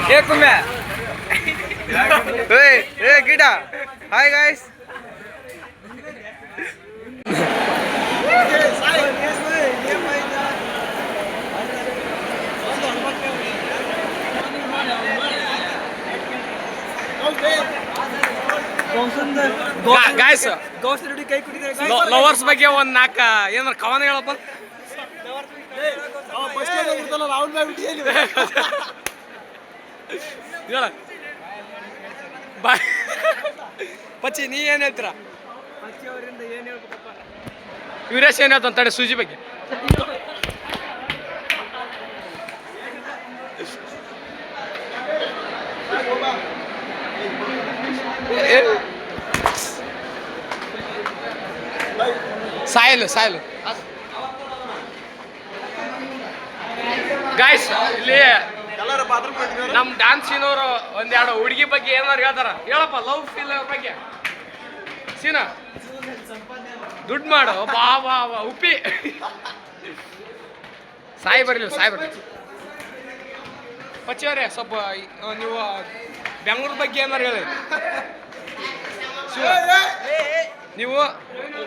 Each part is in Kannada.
Hey Kumya. Hey Gita. Hi guys. Guys lovers ಬಗ್ಗೆ ಒಂದು ನಾಲ್ಕು ಏನಾರ ಕವನ ಹೇಳಪ್ಪ. ಹೇಳ ಬಾಯ್ ಪಚ್ಚಿ ನೀ ಏನು ಹೇಳ್ತೀರಾ? ವೀರೇಶ್ ಏನು ಹೇಳ್ತಾನೆ ತಡೆ ಸೂಜಿ ಬಗ್ಗೆ. ಸಾಯಲು ಗಾಯ್ಸ್ ಇಲ್ಲಿ ನಮ್ಮ ಡ್ಯಾನ್ಸಿನವರು ಒಂದೆರಡು ಹುಡುಗಿ ಬಗ್ಗೆ ಏನಾರು ಹೇಳ್ತಾರ ಹೇಳಪ್ಪ. ಲವ್ ಫೀಲ್ ಬಗ್ಗೆ ಸೀನಾ ದುಡ್ಡು ಮಾಡು ಬಾ ಬಾ ಬಾ ಉಪ್ಪಿ ಸಾಯಿ ಬರಲಿ ಪಚ್ಚಿಯವರೇ ಸ್ವಲ್ಪ ನೀವು ಬೆಂಗಳೂರು ಬಗ್ಗೆ ಏನಾರು ಹೇಳಿ. ನೀವು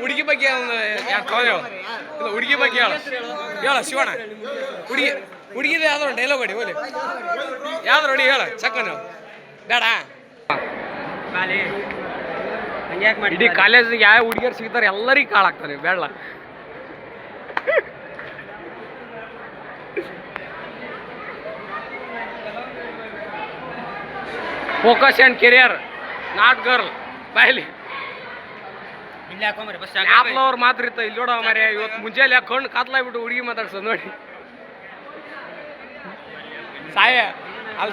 ಹುಡುಗಿ ಬಗ್ಗೆ ಹೇಳು. ಹುಡುಗಿ ಬಗ್ಗೆ ಹೇಳ ಶಿವಣ್ಣ. ಹುಡುಗಿದ ಯಾವ್ದು ಡೈಲಾಗ್ ಹೊಡಿ ಹೋಲಿ ಯಾವ್ದು ಹೊಡಿ ಹೇಳ ಚಕ್ಕ ನೀವು ಬೇಡ. ಇಡೀ ಕಾಲೇಜಿಗೆ ಯಾವ ಹುಡುಗಿಯರು ಸಿಗ್ತಾರೆ ಎಲ್ಲರಿಗೂ ಕಾಳಾಗ್ತಾರೆ ಬೇಡ. Focus and career not girl ಬಾಯ್ಲಿ ಅವ್ರು ಮಾತ್ರ ಇರ್ತ ಇಲ್ಲಿ ನೋಡೋ ಮರೆ. ಇವತ್ತು ಮುಂಜಾನೆ ಕಣ್ಣು ಕಾತ್ಲಾಗ್ಬಿಟ್ಟು ಹುಡುಗಿ ಮಾತಾಡ್ಸೋದು ನೋಡಿ. ಸಾಯ ಅಲ್ಲ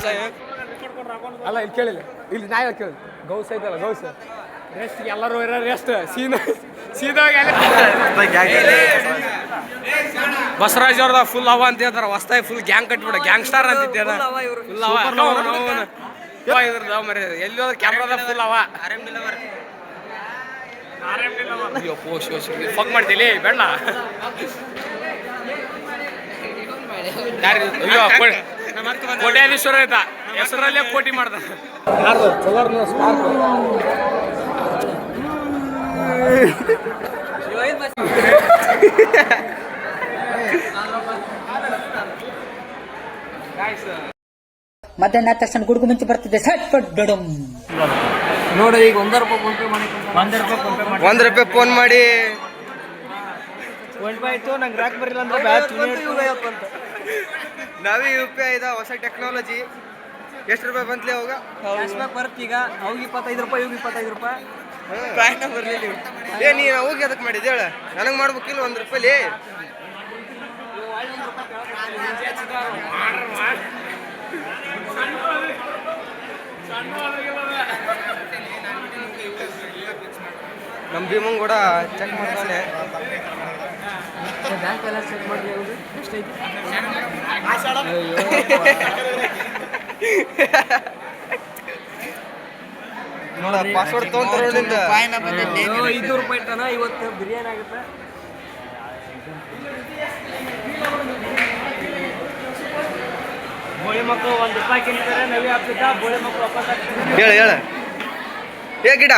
ಇಲ್ಲಿ ಕೇಳಿಲ್ಲ ಇಲ್ಲಿ ನಾ ಕೇಳಿ ಗೌಸ್ ಐತಲ್ಲ ಗೌಸ್ ರೆಸ್ಟ್ ಎಲ್ಲರೂ ಇರೋ ರೆಸ್ಟ್ ಸೀದಾ ಬಸವರಾಜ್ ಅವ್ರದ ಫುಲ್ ಅವ ಅಂತ ಹೇಳ್ತಾರ. ಹೊಸ್ತಾಗಿ ಫುಲ್ ಗ್ಯಾಂಗ್ ಕಟ್ಬಿಡ ಗ್ಯಾಂಗ್ ಸ್ಟಾರ್ ಅಂತಿದ್ದೆ ಫುಲ್ ಅವ ಇದ್ರದ್ದು ಮರಿ ಎಲ್ಲಿ ಹೋದ್ರೆ ಕ್ಯಾಮ್ರಾದ ಫುಲ್ ಅವ. ಅಯ್ಯೋ ಫಕ್ ಮಾಡ್ತೀಲಿ ಬೇಡ. ಅಯ್ಯೋ ಕೋಟ್ಯಾಧೀಶ್ವರ ಆಯ್ತಾ ಹೆಸರಲ್ಲೇ ಕೋಟಿ ಮಾಡ್ದ. ಮಧ್ಯಾಹ್ನ ತಕ್ಷಣ ಗುಡುಗು ಮುಂಚೆ ಬರ್ತಿದ್ದೆ ಸಟ್ ಪಟ್ ಡಡಮ್ ನೋಡಿ ಈಗ ₹1 ಫೋನ್ ಮಾಡಿ ಆಯ್ತು. ನಂಗೆ ರಾಕ್ ಬರಲಿಲ್ಲ ಅಂದ್ರೆ ನಾವೇ UPI ಇದ ಹೊಸ ಟೆಕ್ನಾಲಜಿ. ಎಷ್ಟು ರೂಪಾಯಿ ಬಂತ್ಲಿ ಅವಾಗ ಬರುತ್ತೆ ಈಗ. ಅವಾಗ ₹25 ಇವಾಗ ₹25 ಬರಲಿಲ್ಲ. ಏ ನೀನು ಅವಾಗ ಅದಕ್ಕೆ ಮಾಡಿದ್ದೆ ಹೇಳ ನನಗೆ ಮಾಡ್ಬೇಕಿಲ್ಲ ₹1. ನಮ್ಮ ಭೀಮಂಗ್ ಕೂಡ ಚೆಕ್ ಮಾಡ್ತಾನೆ. ಬ್ಯಾಂಕ್ ಬ್ಯಾಲೆನ್ಸ್ ಚೆಕ್ ಮಾಡಿ ಎಷ್ಟೈತಿ ನೋಡ ಪಾಸ್ವರ್ಡ್ ತೊಗೊಂತಾರ ₹200 ತನ. ಇವತ್ತು ಬಿರಿಯಾನಿ ಆಗುತ್ತೆ. ಬೋಳಿ ಮಕ್ಕಳು ₹1 ಕಿಂತಾರೆ ನವಿ ಆಗ್ತಿದ್ದ ಬೋಳಿ ಮಕ್ಕಳು ವಾಪಸ್ ಆಗ್ತಿದ್ದ. ಹೇಳ ಏ ಗಿಡ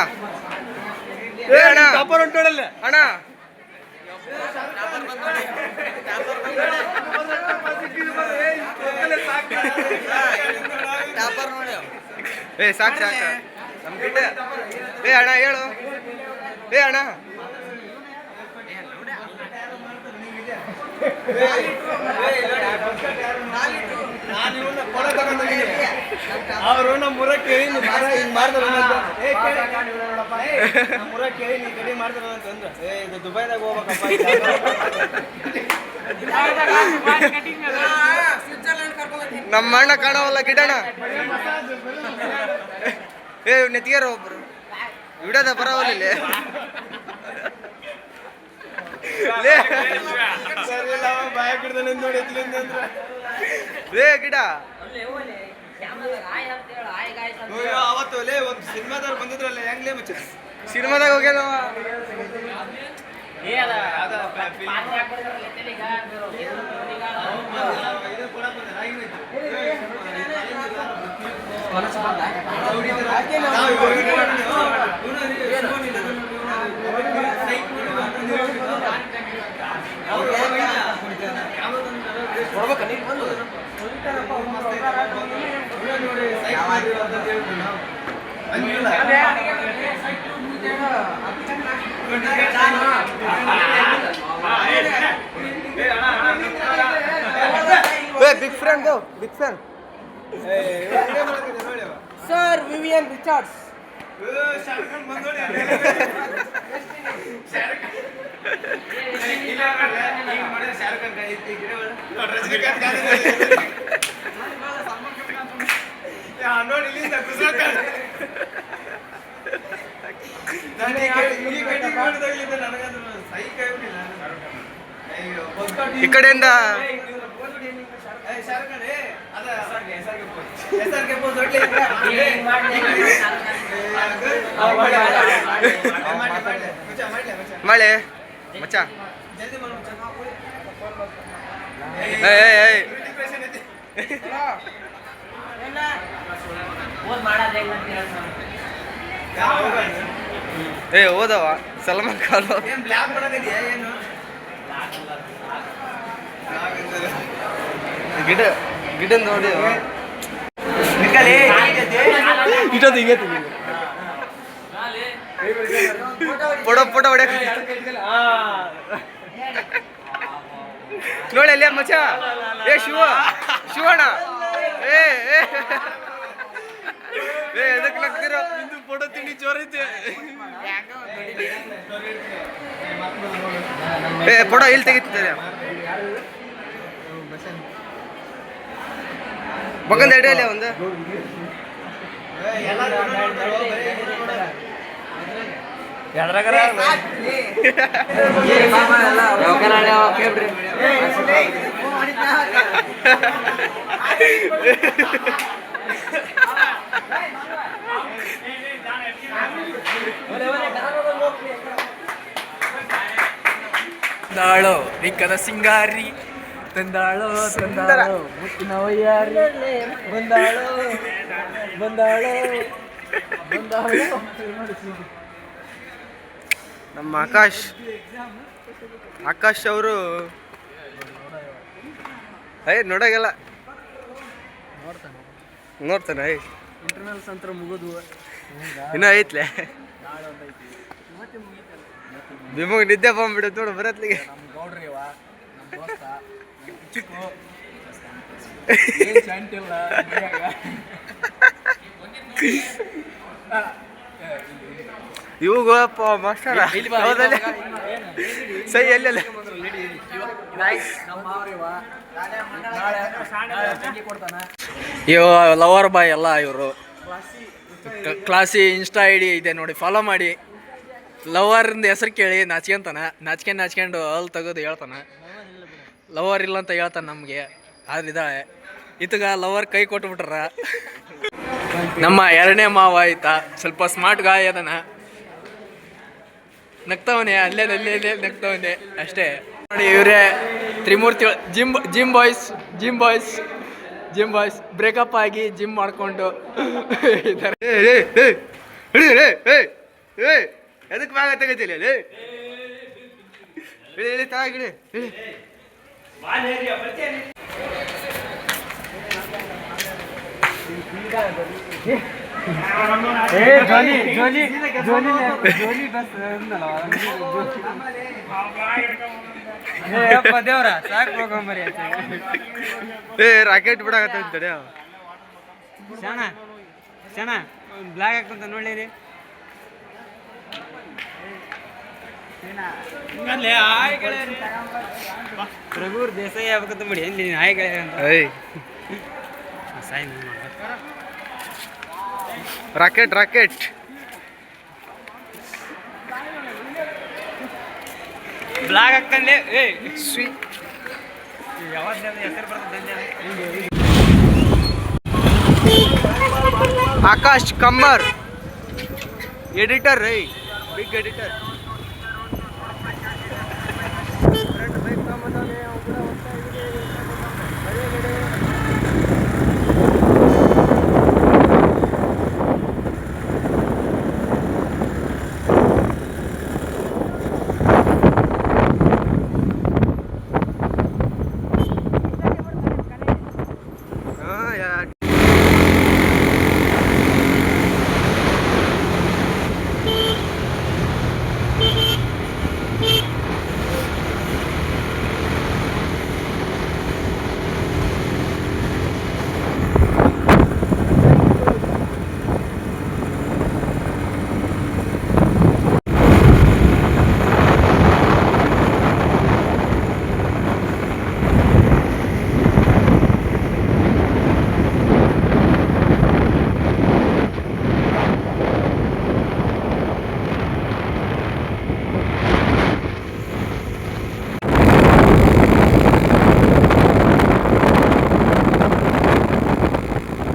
ಅಣ್ಣ ಉಂಟೋಡಲ್ಲ ಅಣ್ಣ ಸಾಕು ನಮ್ ಗಿಡ. ಏ ಅಣ್ಣ ಹೇಳು. ಏ ಅಣ್ಣ ಅವರು ನಮ್ಮ ಮುರ ಕೇಳಿ ಹಿಂಗ್ ಮಾಡ್ತಾರ ಮುರ ಕೇಳಿ ನೀ ಕಡಿ ಮಾಡ್ತಾರ ಅಂತಂದ್ರ ಇದು ದುಬೈದಾಗ ಹೋಗ್ಬೇಕಪ್ಪ. ನಮ್ಮ ಅಣ್ಣ ಕಾಣವಲ್ಲ ಗಿಡಣ. ಏ ನೆತ್ತಿಗಾರ ಒಬ್ರು ವಿಡೋದ ಬರವಲ್ಲ. ಬಾಯ ಗಿಡದ ನೋಡಿ ರೇ ಗಿಡ ಅವತ್ತು ಒಂದು ಸಿನಿಮಾದವ್ರು ಬಂದಿದ್ರಲ್ಲ ಹೆಂಗ್ಲೇ ಮುಚ್ಚ ಸಿನಿಮಾದಾಗ ಹೋಗ್ಯಾನವ. Big friend big fan sir Vivian Richards ಈ ಕಡೆಯಿಂದ ಮಳೆ ಮಚ್ಚ ಏ ಓದವ ಸಲ್ಮಾನ್ ಖಾನ್ ಗಿಡ ಗಿಡ ನೋಡಿ ಇಟ್ಟದು ಹಿಂಗೆ ಫೋಟೋ ಫೋಟೋ ಹೊಡ್ಯಾಕ ನೋಡಿ ಅಲ್ಲೇ ಮಚ್ಚ ಏ ಶಿವಣ್ಣ ಏ ಎದಕ್ಕೆ ನಗ್ತಿರೋ ಫೋಟೋ ತಿಂಡಿ ಜೋರೈತೆ ಏ ಫೋಟೋ ಇಲ್ಲಿ ತೆಗಿತಾರೆ ಮಗಂದ ಎಡೆಯಲ್ಲ ಒಂದು ತಂದಾಳೋ ನಿಕ್ಕದ ಸಿಂಗಾರಿ ತಂದಾಳೋ ತಂದಾಳೋ ಮುತ್ತಿನ ವಯ್ಯಾರಿ ಬಂದಾಳೋ ಬಂದಾಳೋ ಬಂದಾಳೋ. ನಮ್ಮ ಆಕಾಶ್ ಅವರು ನೋಡಾಗಲ್ಲ ನೋಡ್ತಾನೆ ಇಂಟರ್ನಲ್ಸ್ ಅಂತ ಮುಗಿದು ಇನ್ನೂ ಐತ್ಲೆ ನಿಮಗೆ ನಿದ್ದೆ ಬಂದ್ಬಿಡುತ್ತೆ ನೋಡು ಬರತ್ಲಿಗೆ ನಮ್ಮ ಗೌಡ್ರಿವ ನಮ್ಮ ದೋಸ್ತ ಚಿಕ್ಕು ಶಾಂತಿಲ್ಲ ಇವಾಗಪ್ಪ ಮಾಸ್ಟರ್ ಸೈ ಎಲ್ಲೆಲ್ಲ ಇವ ಲವರ್ ಬಾಯ್ ಎಲ್ಲ ಇವರು ಕ್ಲಾಸಿ ಇನ್ಸ್ಟಾ ಐ ಡಿ ಇದೆ ನೋಡಿ, ಫಾಲೋ ಮಾಡಿ. ಲವರಿಂದ ಹೆಸರು ಕೇಳಿ ನಾಚ್ಕೊಂಡು ಅಲ್ಲಿ ತೆಗೆದು ಹೇಳ್ತಾನೆ ಲವರ್ ಇಲ್ಲ ಅಂತ ಹೇಳ್ತಾನೆ ನಮಗೆ. ಆದ್ರೆ ಇದ್ದಾಳೆ ಇತಗ ಲವರ್ ಕೈ ಕೊಟ್ಬಿಟ್ರ. ನಮ್ಮ ಎರಡನೇ ಮಾವ ಆಯ್ತಾ ಸ್ವಲ್ಪ ಸ್ಮಾರ್ಟ್ ಗಾಯ ಅದನ, ನಗ್ತವನೆ ಅಲ್ಲೇ ನಗ್ತವನೆ ಅಷ್ಟೇ ನೋಡಿ. ಇವರೇ ತ್ರಿಮೂರ್ತಿ ಜಿಮ್ ಬಾಯ್ಸ್ ಬ್ರೇಕಪ್ ಆಗಿ ಜಿಮ್ ಮಾಡ್ಕೊಂಡು ಇದ್ದಾರೆ. ಎದಕ್ಕೆ ಭಾಗ ತೆಗತಿಲ್ಲ ಹೇಳಿ ತಾಗಿಡಿ. ದೇವ್ರ ಸಾಕು ಹೋಗಂಬರಿ ರಾಕೆಟ್ ಬಿಡಾಕತ್ತ ಶಣ ಬ್ಲಾಗ್ ಹಾಕಂತ ನೋಡ್ಲಿರಿ. ಪ್ರಭುರ್ ದೇಸಾಯಿ ಆಗ್ಬೇಕಂತ ಮಾಡಿ ಎಲ್ಲಿ ಹಾಯ್ ರಾಕೆಟ್ ಬ್ಲಾಗ್ ಹಾಕಂಡೆ Akash Kammar editor big editor.